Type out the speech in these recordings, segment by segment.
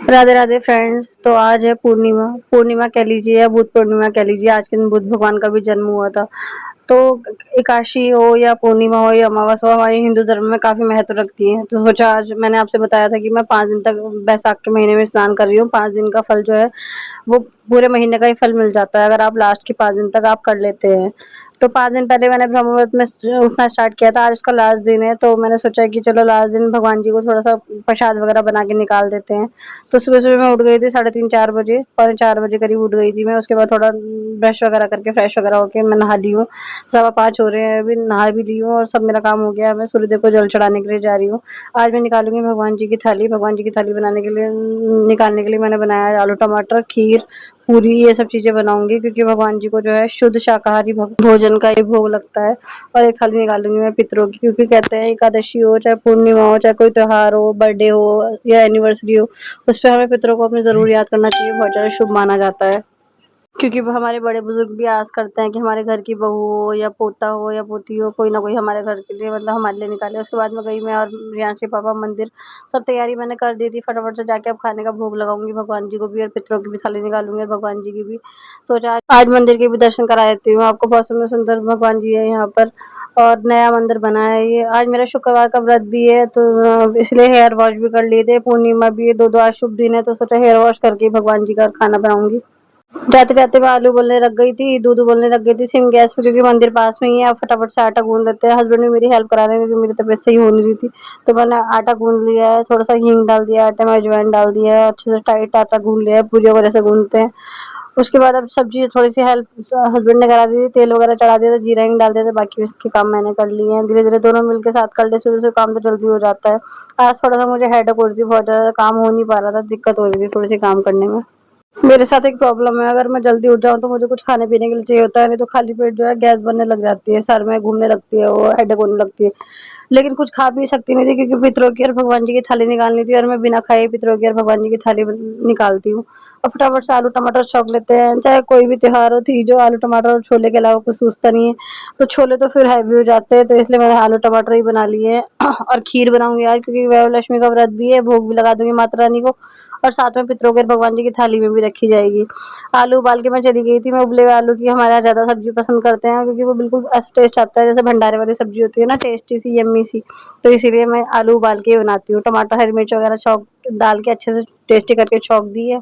Radhe Radhe friends. तो आज है पूर्णिमा। पूर्णिमा कह लीजिए या बुद्ध पूर्णिमा कह लीजिए। आज के दिन बुद्ध भगवान का भी जन्म हुआ था। तो एकादशी हो या पूर्णिमा हो या अमावस्या हो, हमारे हिंदू धर्म में काफी महत्व रखती है। तो सोचा आज मैंने आपसे बताया था कि मैं 5 दिन तक बैसाख के महीने में स्नान कर रही हूँ। 5 दिन का फल जो है वो पूरे महीने का ही फल मिल जाता है अगर आप लास्ट के 5 दिन तक आप कर लेते हैं। तो 5 दिन पहले मैंने ब्रह्म मुहूर्त में उठना स्टार्ट किया था। आज उसका लास्ट दिन है, तो मैंने सोचा कि चलो लास्ट दिन भगवान जी को थोड़ा सा प्रसाद वगैरह बना के निकाल देते हैं। तो सुबह-सुबह मैं उठ गई थी 3:30-4 बजे, पौने 4 बजे करीब उठ गई थी मैं। उसके बाद थोड़ा ब्रश वगैरह करके फ्रेश वगैरह होके मैं नहा ली हूँ। 5:15 हो रहे हैं, अभी नहा भी ली हूँ और सब मेरा काम हो गया है। मैं सूर्यदेव को जल चढ़ाने के लिए जा रही हूँ। आज मैं निकालूँगी भगवान जी की थाली। भगवान जी की थाली बनाने के लिए निकालने के लिए मैंने बनाया है आलू टमाटर, खीर, पूरी, ये सब चीज़ें बनाऊँगी क्योंकि भगवान जी को जो है शुद्ध शाकाहारी भोजन का ही भोग लगता है। और एक थाली निकालूँगी मैं पितरों की, क्योंकि कहते हैं एकादशी हो, चाहे पूर्णिमा हो, चाहे कोई त्योहार हो, बर्थडे हो या एनिवर्सरी हो, उस पे हमें पितरों को अपने ज़रूर याद करना चाहिए। बहुत ज़्यादा शुभ माना जाता है। क्योंकि वो हमारे बड़े बुजुर्ग भी आस करते हैं कि हमारे घर की बहू हो या पोता हो या पोती हो, कोई ना कोई हमारे घर के लिए मतलब हमारे लिए निकाले। उसके बाद में गई मैं और रियांश के पापा मंदिर। सब तैयारी मैंने कर दी थी, फटाफट से जाके अब खाने का भोग लगाऊंगी भगवान जी को भी और पितरों की भी थाली निकालूंगी और भगवान जी की भी। सोचा आज मंदिर के भी दर्शन करा देती हूँ आपको। बहुत सुंदर सुंदर भगवान जी है यहाँ पर और नया मंदिर बना है ये। आज मेरा शुक्रवार का व्रत भी है, तो इसलिए हेयर वॉश भी कर लिए थे। पूर्णिमा भी है, दो आज शुभ दिन है, तो सोचा हेयर वॉश करके ही भगवान जी का खाना बनाऊंगी। जाते-जाते मैं आलू उबलने रख गई थी, दूध उबलने रख गई थी सिम गैस पे, क्योंकि मंदिर पास में ही है। अब फटाफट से आटा गूँध लेते हैं। हस्बैंड भी मेरी हेल्प करा रहे हैं क्योंकि मेरी तबीयत सही हो नहीं रही थी। तो मैंने आटा गूँध लिया है, थोड़ा-सा हींग डाल दिया है, आटे में अजवाइन डाल दिया है, अच्छे से टाइट आटा गूँध लिया है, पूरियों को जैसे गूँधते हैं। उसके बाद अब सब्ज़ी थोड़ी-सी हेल्प हस्बैंड ने करा दी थी, तेल वगैरह चढ़ा दिया था, जीरा हींग डाल दिया था, बाकी उसके काम मैंने कर लिए हैं। धीरे-धीरे दोनों मिलके साथ कर ले, शुरू से काम तो जल्दी हो जाता है। आज थोड़ा-सा मुझे हेडेक हो रही थी, बहुत ज़्यादा काम हो नहीं पा रहा था, दिक्कत हो रही थी थोड़ी-सी काम करने में। मेरे साथ एक प्रॉब्लम है, अगर मैं जल्दी उठ जाऊँ तो मुझे कुछ खाने पीने के लिए चाहिए होता है, नहीं तो खाली पेट जो है गैस बनने लग जाती है, सर में घूमने लगती है, वो हेडेक होने लगती है। लेकिन कुछ खा पी सकती नहीं थी क्योंकि पितरों की और भगवान जी की थाली निकालनी थी और मैं बिना खाए पितरों की और भगवान जी की थाली निकालती हूँ। और फटाफट से आलू टमाटर छौंक लेते हैं। चाहे कोई भी त्योहार हो, तीज हो, आलू टमाटर और छोले के अलावा कुछ सूझता नहीं है। तो छोले तो फिर हैवी हो जाते हैं, तो इसलिए मैंने आलू टमाटर ही बना लिए हैं। और खीर बनाऊंगी आज क्योंकि वरलक्ष्मी का व्रत भी है, भोग भी लगा दूंगी माता रानी को और साथ में पितरों के और भगवान जी की थाली में भी रखी जाएगी। आलू उबाल के मैं चली गई थी। मैं उबले हुए आलू की, हमारे यहाँ ज़्यादा सब्ज़ी पसंद करते हैं क्योंकि वो बिल्कुल ऐसा टेस्ट आता है जैसे भंडारे वाली सब्ज़ी होती है ना, टेस्टी सी, यम्मी सी। तो इसीलिए मैं आलू उबाल के ही बनाती हूँ। टमाटर, हरी मिर्च वगैरह छौंक डाल के अच्छे से टेस्टी करके छौंक दी है।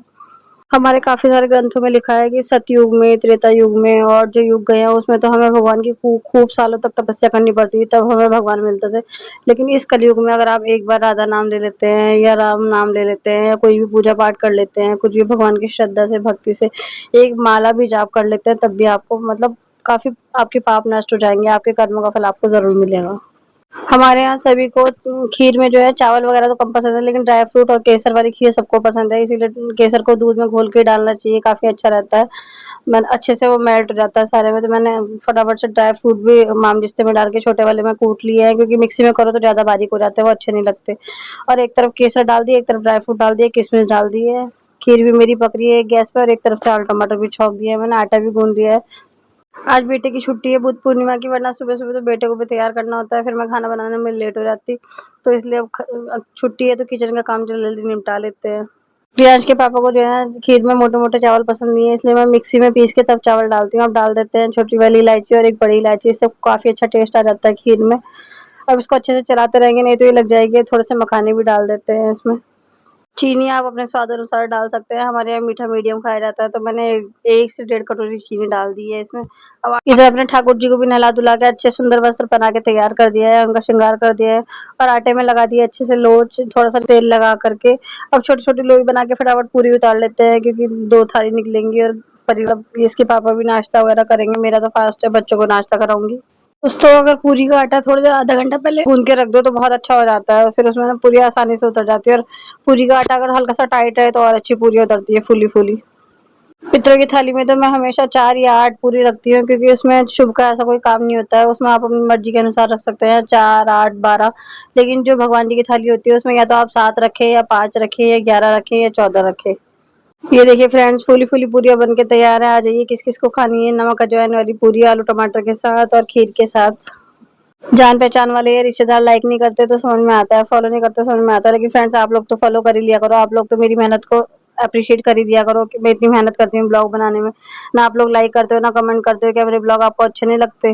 हमारे काफ़ी सारे ग्रंथों में लिखा है कि सतयुग में, त्रेता युग में और जो युग गए हैं उसमें तो हमें भगवान की खूब सालों तक तपस्या करनी पड़ती है, तब हमें भगवान मिलते थे। लेकिन इस कलयुग में अगर आप एक बार राधा नाम ले लेते हैं या राम नाम ले लेते हैं या कोई भी पूजा पाठ कर लेते हैं, कुछ भी भगवान की श्रद्धा से, भक्ति से एक माला भी जाप कर लेते हैं, तब भी आपको मतलब काफ़ी आपके पाप नष्ट हो जाएँगे, आपके कर्मों का फल आपको ज़रूर मिलेगा। हमारे यहाँ सभी को खीर में जो है चावल वगैरह तो कम पसंद है, लेकिन ड्राई फ्रूट और केसर वाली खीर सबको पसंद है, इसीलिए केसर को दूध में घोल के डालना चाहिए, काफ़ी अच्छा रहता है। मैंने अच्छे से वो मेल्ट हो जाता है सारे में, तो मैंने फटाफट से ड्राई फ्रूट भी मामजिस्ते में डाल के छोटे वाले में कूट लिए हैं, क्योंकि मिक्सी में करो तो ज़्यादा बारीक हो जाते हैं, वो अच्छे नहीं लगते। और एक तरफ केसर डाल दिए, एक तरफ ड्राई फ्रूट डाल दिए, किशमिश डाल दिए। खीर भी मेरी पक रही है गैस पे और एक तरफ से आलू टमाटर भी छौंक दिया है मैंने, आटा भी गूँध दिया है। आज बेटे की छुट्टी है बुध पूर्णिमा की, वरना सुबह-सुबह तो बेटे को भी तैयार करना होता है, फिर मैं खाना बनाने में लेट हो जाती। तो इसलिए अब छुट्टी है तो किचन का काम जल्दी-जल्दी निपटा लेते हैं। प्रियांश के पापा को जो है खीर में मोटे-मोटे चावल पसंद नहीं है, इसलिए मैं मिक्सी में पीस के तब चावल डालती हूँ। अब डाल देते हैं छोटी वाली इलायची और एक बड़ी इलायची, इससे काफ़ी अच्छा टेस्ट आ जाता है खीर में। अब इसको अच्छे से चलाते रहेंगे, नहीं तो ये लग जाएगी। थोड़े से मखाने भी डाल देते हैं इसमें। चीनी आप अपने स्वाद अनुसार डाल सकते हैं। हमारे यहाँ मीठा मीडियम खाया जाता है, तो मैंने 1 से डेढ़ कटोरी चीनी डाल दी है इसमें। अब इधर अपने ठाकुर जी को भी नहला-धुला के अच्छे सुंदर वस्त्र पहना के तैयार कर दिया है, उनका श्रृंगार कर दिया है और आटे में लगा दिया अच्छे से लोच, थोड़ा-सा तेल लगा कर के। अब छोटी-छोटी लोई बना के फटाफट पूरी उतार लेते हैं, क्योंकि 2 थाली निकलेंगी और परिवार इसके पापा भी नाश्ता वगैरह करेंगे। मेरा तो फास्ट है, बच्चों को नाश्ता कराऊँगी। कुछ तो अगर पूरी का आटा थोड़ी देर आधा घंटा पहले गूँध के रख दो तो बहुत अच्छा हो जाता है, फिर उसमें ना पूरी आसानी से उतर जाती है। और पूरी का आटा अगर हल्का-सा टाइट रहे तो और अच्छी पूरी उतरती है फूली-फूली। पितरों की थाली में तो मैं हमेशा 4 या 8 पूरी रखती हूँ, क्योंकि उसमें शुभ का ऐसा कोई काम नहीं होता है, उसमें आप अपनी मर्ज़ी के अनुसार रख सकते हैं 4, 8, 12। लेकिन जो भगवान जी की थाली होती है उसमें या तो आप 7 रखें या 5 रखें या 11 रखें या 14 रखें। ये देखिए फ्रेंड्स, फूली-फूली पूरियाँ बन के तैयार है। आ जाइए, किस-किस को खानी है नमक अजवाइन वाली पूरी आलू टमाटर के साथ और खीर के साथ। जान पहचान वाले या रिश्तेदार लाइक नहीं करते तो समझ में आता है, फॉलो नहीं करते समझ में आता है, लेकिन फ्रेंड्स आप लोग तो फॉलो कर ही लिया करो, आप लोग तो मेरी मेहनत को अप्रिशिएट कर ही दिया करो कि मैं इतनी मेहनत करती हूँ ब्लॉग बनाने में। ना आप लोग लाइक करते हो ना कमेंट करते हो, क्या मेरे ब्लॉग आपको अच्छे नहीं लगते?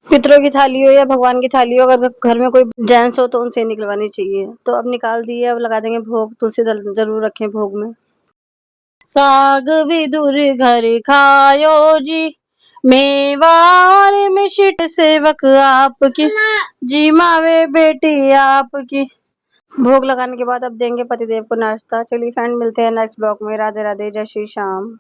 पितरों की थाली हो या भगवान की थाली हो, अगर घर में कोई जेंट्स हो तो उनसे निकलवानी चाहिए। तो अब निकाल दी है, अब लगा देंगे भोग, तुलसी जरूर रखें भोग में। साग विदुर घर खायो जी, मेवा और मिशिट सेवक आपकी, जी मावे बेटी आपकी। भोग लगाने के बाद अब देंगे पतिदेव को नाश्ता। चलिए फ्रेंड, मिलते हैं नेक्स्ट ब्लॉग में। राधे राधे, जय श्री श्याम।